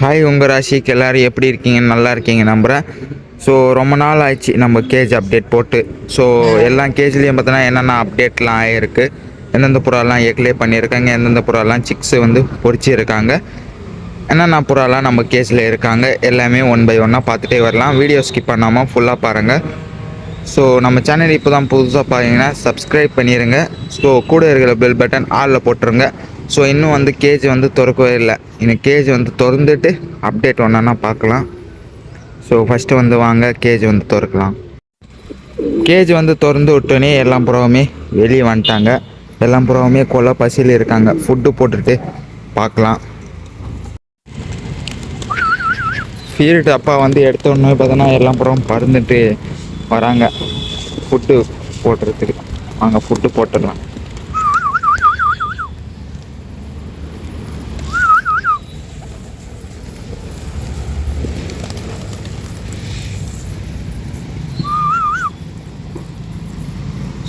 Hi உங்கள் ராசிக்கு எல்லோரும் எப்படி இருக்கீங்க? நல்லா இருக்கீங்க நம்புகிறேன். ஸோ ரொம்ப நாள் ஆயிடுச்சு நம்ம கேஜ் அப்டேட் போட்டு. ஸோ எல்லா கேஜ்லேயும் பார்த்தோன்னா என்னென்ன அப்டேட்லாம் ஆகிருக்கு, எந்தெந்த புறாலாம் எக்லே பண்ணியிருக்காங்க, எந்தெந்த புறாலாம் சிக்ஸு வந்து பொறிச்சிருக்காங்க, என்னென்ன புறாலாம் நம்ம கேஸில் இருக்காங்க, எல்லாமே ஒன் பை ஒன்னாக பார்த்துட்டே வரலாம். வீடியோ ஸ்கிப் பண்ணாமல் ஃபுல்லாக பாருங்கள். ஸோ நம்ம சேனல் இப்போ தான் புதுசாக பார்த்தீங்கன்னா சப்ஸ்கிரைப் பண்ணிடுங்க. ஸோ கூட இருக்கிற பெல் பட்டன் ஆலில் போட்டுருங்க. ஸோ இன்னும் வந்து கேஜ் வந்து திறக்கவே இல்லை. இன்னும் கேஜ் வந்து திறந்துட்டு அப்டேட் ஒன்றா பார்க்கலாம். ஸோ ஃபஸ்ட்டு வந்து வாங்க கேஜ் வந்து திறக்கலாம். கேஜ் வந்து திறந்து விட்டோன்னே எல்லா புறாவுமே வெளியே வந்துட்டாங்க. எல்லா புறாவுமே கொலை பசியில் இருக்காங்க. ஃபுட்டு போட்டுட்டு பார்க்கலாம். ஃபீல்டு அப்பா வந்து எடுத்தோடனே பார்த்தோன்னா எல்லா புறாவும் பறந்துட்டு வராங்க ஃபுட்டு போட்டுறதுக்கு. வாங்க ஃபுட்டு போட்டுடலாம்.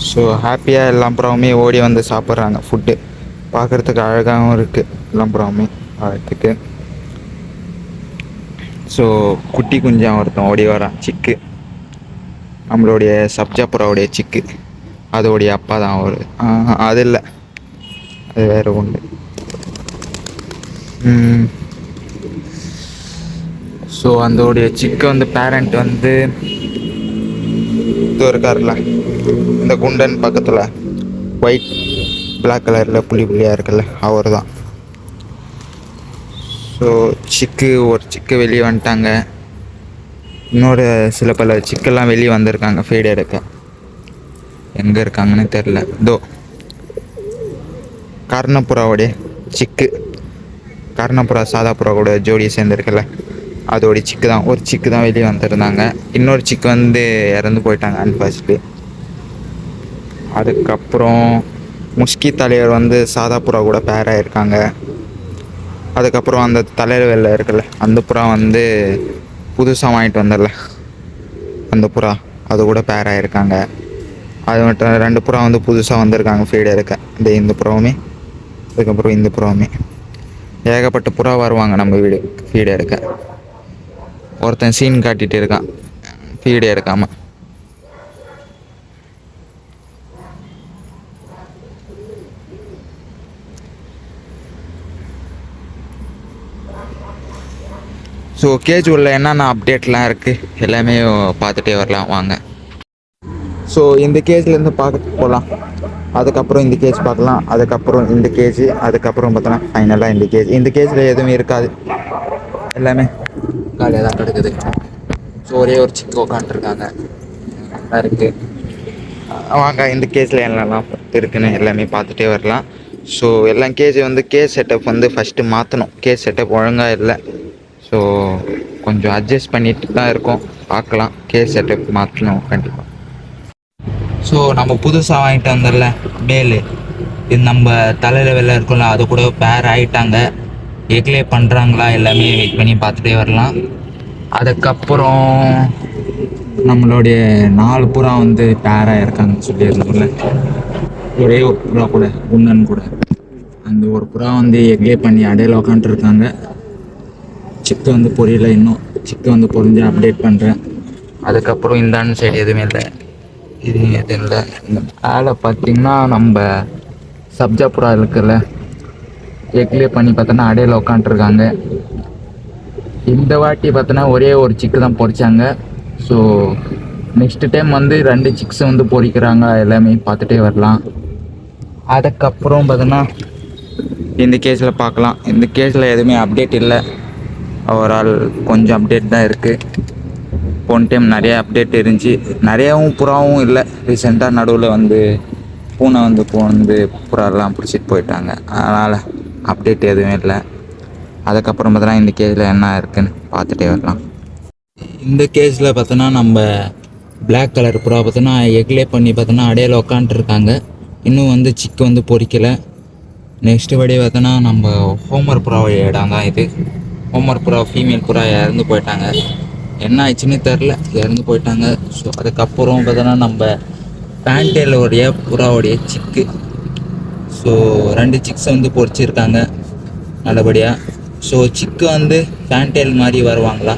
ஸோ ஹாப்பியாக எல்லா புறாவுமே ஓடி வந்து சாப்பிட்றாங்க. ஃபுட்டு பார்க்குறதுக்கு அழகாகவும் இருக்குது. எல்லா புறாவுமே பார்க்குறதுக்கு. ஸோ குட்டி குஞ்சான் ஒருத்தன் ஓடி வரான். சிக்கு, நம்மளுடைய சப்ஜா புறாவுடைய சிக்கு, அதோடைய அப்பா தான் ஒரு அது இல்லை, அது வேறு ஒன்று. ஸோ அதோடைய சிக்கு வந்து பேரண்ட் வந்து இது இருக்கார்ல, இந்த குண்டன் பக்கத்தில் ஒயிட் பிளாக் கலரில் புள்ளி புள்ளியாக இருக்குல்ல, அவர் தான். ஸோ ஒரு சிக்கு வெளியே வந்துட்டாங்க. இன்னொரு சில பல சிக்கெல்லாம் வெளியே வந்திருக்காங்க ஃபீடு எடுக்க. எங்கே இருக்காங்கன்னு தெரில. இதோ கர்ணப்புறாவோடைய சிக்கு, கர்ணப்புறா சாதா புறா கூட ஜோடியை சேர்ந்துருக்குல்ல, அதோடைய சிக்கு தான். ஒரு சிக்கு தான் வெளியே வந்துருந்தாங்க. இன்னொரு சிக்கு வந்து இறந்து போயிட்டாங்க அன்ஃபார்ச்சுனேட்லி. அதுக்கப்புறம் முஸ்கி தலைவர் வந்து சாதா புறா கூட பேராக இருக்காங்க. அதுக்கப்புறம் அந்த தலைவர் வெள்ளை இருக்குல்ல, அந்த புறா வந்து புதுசாக வாங்கிட்டு வந்துடல, அந்த புறா அது கூட பேராக இருக்காங்க. அது மட்டும் 2 புறா வந்து புதுசாக வந்திருக்காங்க ஃபீடு எடுக்க. இந்த புறாவுமே, அதுக்கப்புறம் இந்த புறாவுமே. ஏகப்பட்ட புறா வருவாங்க நம்ம வீடு ஃபீடு எடுக்க. ஒருத்தன் சீன் காட்டிகிட்டு இருக்கான் ஃபீடு எடுக்காமல். ஸோ கேஜ் உள்ள என்னென்ன அப்டேட்லாம் இருக்குது எல்லாமே பார்த்துட்டே வரலாம் வாங்க. ஸோ இந்த கேஜ்லேருந்து பார்க்க போகலாம். அதுக்கப்புறம் இந்த கேஜ் பார்க்கலாம். அதுக்கப்புறம் இந்த கேஜ், அதுக்கப்புறம் பார்த்தோன்னா ஃபைனலாக இந்த கேஜ். இந்த கேஜில் எதுவுமே இருக்காது, எல்லாமே காலியாக தான் கிடக்குது. ஸோ ஒரே ஒரு சிக்கு உட்காந்துருக்காங்க இருக்குது. வாங்க இந்த கேஜில் என்னெல்லாம் இருக்குன்னு எல்லாமே பார்த்துட்டே வரலாம். ஸோ எல்லா கேஜ் வந்து கேஜ் செட்டப் வந்து ஃபஸ்ட்டு மாற்றணும். கேஜ் செட்டப் ஒழுங்காக இல்லை. ஸோ கொஞ்சம் அட்ஜஸ்ட் பண்ணிட்டு தான் இருக்கோம். பார்க்கலாம், கேஸ் செட்டப் மாற்றணும் கண்டிப்பாக. ஸோ நம்ம புதுசாக வாங்கிட்டு வந்தோம்ல மேலு, இது நம்ம தலையில் வெள்ளை இருக்கும்ல, அது கூட பேர் ஆகிட்டாங்க. எக்லே பண்ணுறாங்களா எல்லாமே வெயிட் பண்ணி பார்த்துட்டே வரலாம். அதுக்கப்புறம் நம்மளுடைய 4 புறா வந்து பேராக இருக்காங்கன்னு சொல்லியிருந்தோம்ல, ஒரே ஒரு புறா கூட குண்ணன் கூட, அந்த ஒரு புறா வந்து எக்லே பண்ணி அடையில உக்காண்ட்ருக்காங்க. சிக்கு வந்து பொரியல, இன்னும் சிக்கு வந்து பொரிஞ்சு அப்டேட் பண்ணுறேன். அதுக்கப்புறம் இந்த சைடு எதுவுமே இல்லை, இது எதுவும் இல்லை. இந்த மேலே பார்த்திங்கன்னா நம்ம சப்ஜா புறா இருக்குல்ல, எக்லே பண்ணி பார்த்தோன்னா அடையில உட்காண்ட்ருக்காங்க. இந்த வாட்டி பார்த்தோன்னா ஒரே ஒரு சிக்கு தான் பொரிச்சாங்க. ஸோ நெக்ஸ்ட் டைம் வந்து 2 சிக்ஸ் வந்து பொரிக்கிறாங்க, எல்லாமே பார்த்துட்டே வரலாம். அதுக்கப்புறம் பார்த்தோன்னா இந்த கேஸில் பார்க்கலாம். இந்த கேஸில் எதுவுமே அப்டேட் இல்லை. ஓவரால் கொஞ்சம் அப்டேட் தான் இருக்குது. போன டைம் நிறைய அப்டேட் இருந்துச்சு, நிறையாவும் புறாவும் இல்லை. ரீசெண்டாக நடுவில் வந்து பூனை வந்து புறாலாம் பிடிச்சிட்டு போயிட்டாங்க, அதனால் அப்டேட் எதுவும் இல்லை. அதுக்கப்புறம் பார்த்தோன்னா இந்த கேஸில் என்ன இருக்குதுன்னு பார்த்துட்டே வரலாம். இந்த கேஸில் பார்த்தோன்னா நம்ம பிளாக் கலர் புறா பார்த்தோன்னா எக்லே பண்ணி பார்த்தோன்னா அடையில உக்காண்ட்ருக்காங்க. இன்னும் வந்து சிக்கு வந்து பொரிக்கலை. நெக்ஸ்ட்டு படி பார்த்தோன்னா நம்ம ஹோமர் புறாவோட இடம் தான் இது. ஹோமர் புறா ஃபீமேல் புறா இறந்து போயிட்டாங்க. என்ன ஆயிடுச்சுன்னு தெரில, இறந்து போயிட்டாங்க. ஸோ அதுக்கப்புறம் பார்த்தோன்னா நம்ம பேண்டேலோடைய புறாவுடைய சிக்கு. ஸோ 2 சிக்ஸ் வந்து பொரிச்சிருக்காங்க நல்லபடியாக. ஸோ சிக்கு வந்து ஃபேன்டெயில் மாதிரி வருவாங்களா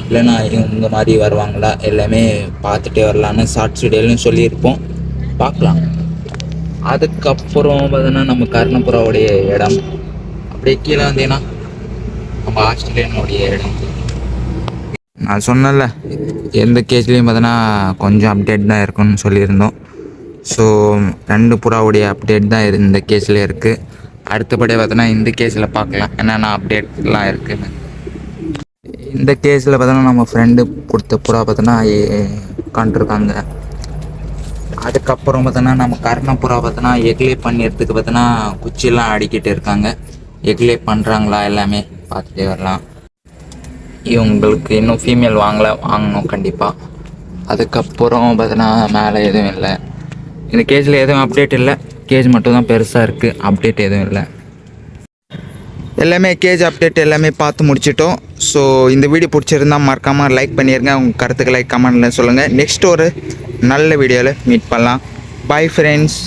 இல்லைன்னா இவங்க மாதிரி வருவாங்களா எல்லாமே பார்த்துட்டே வரலான்னு ஷார்ட்ஸ் வீடியோலையும் சொல்லியிருப்போம், பார்க்கலாம். அதுக்கப்புறம் பார்த்தீங்கன்னா நம்ம கர்ணபுராவுடைய இடம், அப்படியே கீழே வந்தீங்கன்னா நம்ம ஆஸ்திரேலியனுடைய இடம். நான் சொன்னல எந்த கேஸ்லேயும் பார்த்தீங்கன்னா கொஞ்சம் அப்டேட் தான் இருக்குன்னு சொல்லியிருந்தோம். ஸோ 2 புறாவுடைய அப்டேட் தான் இந்த கேஸில் இருக்குது. அடுத்தபடியாக பார்த்தோன்னா இந்த கேஸில் பார்க்கலாம் என்னென்ன அப்டேட்லாம் இருக்குதுன்னு. இந்த கேஸில் பார்த்தோன்னா நம்ம ஃப்ரெண்டு கொடுத்த புறா பார்த்தோன்னா உட்காண்ட்ருக்காங்க. அதுக்கப்புறம் பார்த்தோன்னா நம்ம கர்ணபுறா பார்த்தோன்னா எக்லே பண்ணிடுறதுக்கு பார்த்தோன்னா குச்சியெல்லாம் அடிக்கிட்டு இருக்காங்க. எக்லே பண்ணுறாங்களா எல்லாமே பார்த்துட்டே வரலாம். இவங்களுக்கு இன்னும் ஃபீமேல் வாங்கணும் கண்டிப்பாக. அதுக்கப்புறம் பார்த்தோன்னா மேலே எதுவும் இல்லை. இந்த கேஸில் எதுவும் அப்டேட் இல்லை, கேஜ் மட்டும் தான் பெருசாக இருக்குது, அப்டேட் எதுவும் இல்லை. எல்லாமே கேஜ் அப்டேட் எல்லாமே பார்த்து முடிச்சிட்டோம். ஸோ இந்த வீடியோ பிடிச்சிருந்தால் மறக்காமல் லைக் பண்ணிடுங்க. உங்கள் கருத்துக்களை கமெண்டில் சொல்லுங்கள். நெக்ஸ்ட் ஒரு நல்ல வீடியோவில் மீட் பண்ணலாம். Bye friends.